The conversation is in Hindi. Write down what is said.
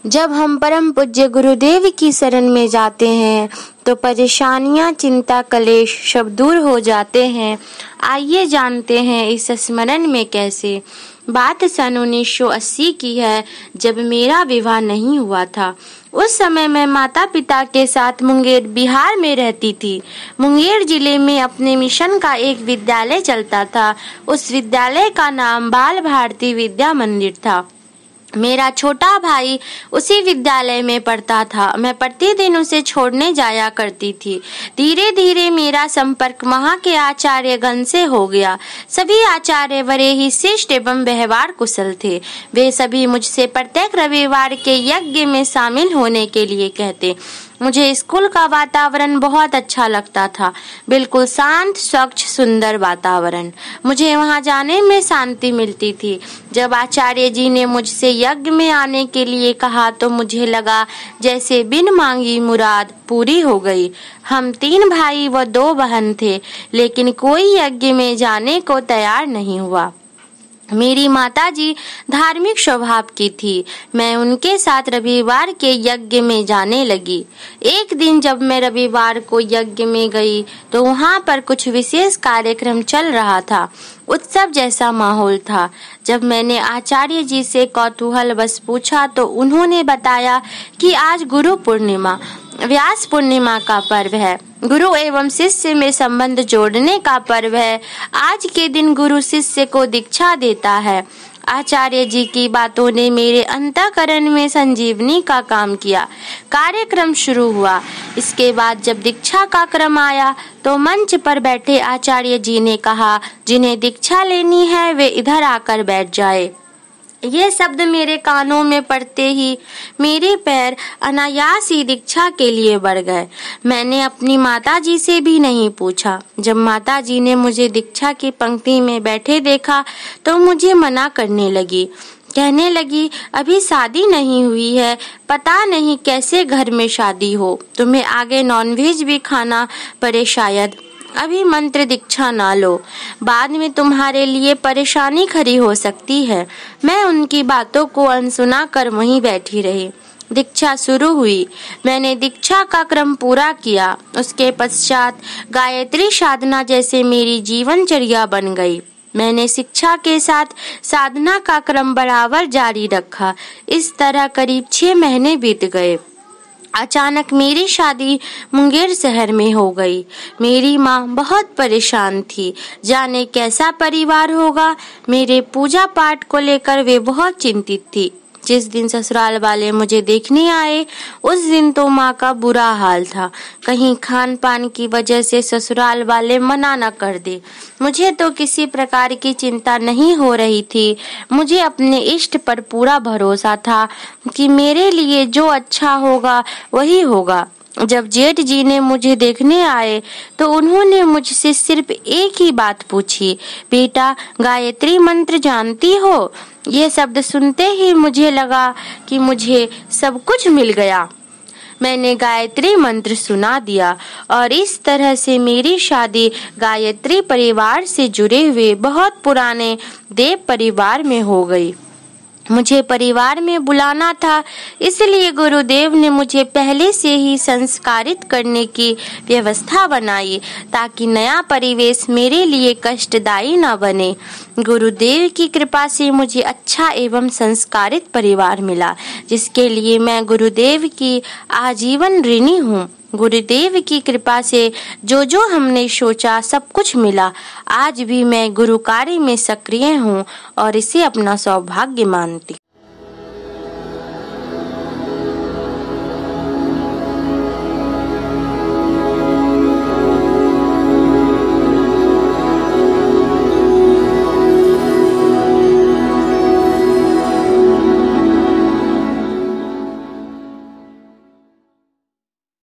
जब हम परम पूज्य गुरुदेव की शरण में जाते हैं तो परेशानियां, चिंता, कलेश सब दूर हो जाते हैं। आइए जानते हैं इस स्मरण में कैसे। बात सन 1980 की है, जब मेरा विवाह नहीं हुआ था। उस समय मैं माता पिता के साथ मुंगेर बिहार में रहती थी। मुंगेर जिले में अपने मिशन का एक विद्यालय चलता था। उस विद्यालय का नाम बाल भारती विद्या मंदिर था। मेरा छोटा भाई उसी विद्यालय में पढ़ता था। मैं प्रतिदिन उसे छोड़ने जाया करती थी। धीरे धीरे मेरा संपर्क वहाँ के आचार्यगण से हो गया। सभी आचार्य बड़े ही शिष्ट एवं व्यवहार कुशल थे। वे सभी मुझसे प्रत्येक रविवार के यज्ञ में शामिल होने के लिए कहते। मुझे स्कूल का वातावरण बहुत अच्छा लगता था। बिल्कुल शांत, स्वच्छ, सुंदर वातावरण। मुझे वहां जाने में शांति मिलती थी। जब आचार्य जी ने मुझसे यज्ञ में आने के लिए कहा तो मुझे लगा जैसे बिन मांगी मुराद पूरी हो गई। हम 3 भाई व 2 बहन थे, लेकिन कोई यज्ञ में जाने को तैयार नहीं हुआ। मेरी माताजी धार्मिक स्वभाव की थी। मैं उनके साथ रविवार के यज्ञ में जाने लगी। एक दिन जब मैं रविवार को यज्ञ में गई तो वहाँ पर कुछ विशेष कार्यक्रम चल रहा था। उत्सव जैसा माहौल था। जब मैंने आचार्य जी से कौतूहलवश पूछा तो उन्होंने बताया कि आज गुरु पूर्णिमा, व्यास पूर्णिमा का पर्व है। गुरु एवं शिष्य में संबंध जोड़ने का पर्व है। आज के दिन गुरु शिष्य को दीक्षा देता है। आचार्य जी की बातों ने मेरे अंतःकरण में संजीवनी का काम किया। कार्यक्रम शुरू हुआ। इसके बाद जब दीक्षा का क्रम आया तो मंच पर बैठे आचार्य जी ने कहा, जिन्हें दीक्षा लेनी है वे इधर आकर बैठ जाए। ये शब्द मेरे कानों में पड़ते ही मेरे पैर अनायास ही दीक्षा के लिए बढ़ गए। मैंने अपनी माताजी से भी नहीं पूछा। जब माताजी ने मुझे दीक्षा की पंक्ति में बैठे देखा तो मुझे मना करने लगी। कहने लगी, अभी शादी नहीं हुई है, पता नहीं कैसे घर में शादी हो, तुम्हें आगे नॉनवेज भी खाना पड़े शायद। अभी मंत्र दीक्षा ना लो, बाद में तुम्हारे लिए परेशानी खड़ी हो सकती है। मैं उनकी बातों को अनसुना कर वहीं बैठी रही। दीक्षा शुरू हुई। मैंने दीक्षा का क्रम पूरा किया। उसके पश्चात गायत्री साधना जैसे मेरी जीवनचर्या बन गई। मैंने शिक्षा के साथ साधना का क्रम बराबर जारी रखा। इस तरह करीब 6 महीने बीत गए। अचानक मेरी शादी मुंगेर शहर में हो गई। मेरी माँ बहुत परेशान थी। जाने कैसा परिवार होगा। मेरे पूजा पाठ को लेकर वे बहुत चिंतित थी। जिस दिन ससुराल वाले मुझे देखने आए उस दिन तो माँ का बुरा हाल था। कहीं खान पान की वजह से ससुराल वाले मना न कर दे। मुझे तो किसी प्रकार की चिंता नहीं हो रही थी। मुझे अपने इष्ट पर पूरा भरोसा था कि मेरे लिए जो अच्छा होगा वही होगा। जब जेठ जी ने मुझे देखने आए तो उन्होंने मुझसे सिर्फ एक ही बात पूछी, बेटा गायत्री मंत्र जानती हो? ये शब्द सुनते ही मुझे लगा कि मुझे सब कुछ मिल गया। मैंने गायत्री मंत्र सुना दिया और इस तरह से मेरी शादी गायत्री परिवार से जुड़े हुए बहुत पुराने देव परिवार में हो गई। मुझे परिवार में बुलाना था, इसलिए गुरुदेव ने मुझे पहले से ही संस्कारित करने की व्यवस्था बनाई ताकि नया परिवेश मेरे लिए कष्टदायी न बने। गुरुदेव की कृपा से मुझे अच्छा एवं संस्कारित परिवार मिला, जिसके लिए मैं गुरुदेव की आजीवन ऋणी हूँ। गुरुदेव की कृपा से जो हमने सोचा सब कुछ मिला। आज भी मैं गुरु कार्य में सक्रिय हूँ और इसे अपना सौभाग्य मानती।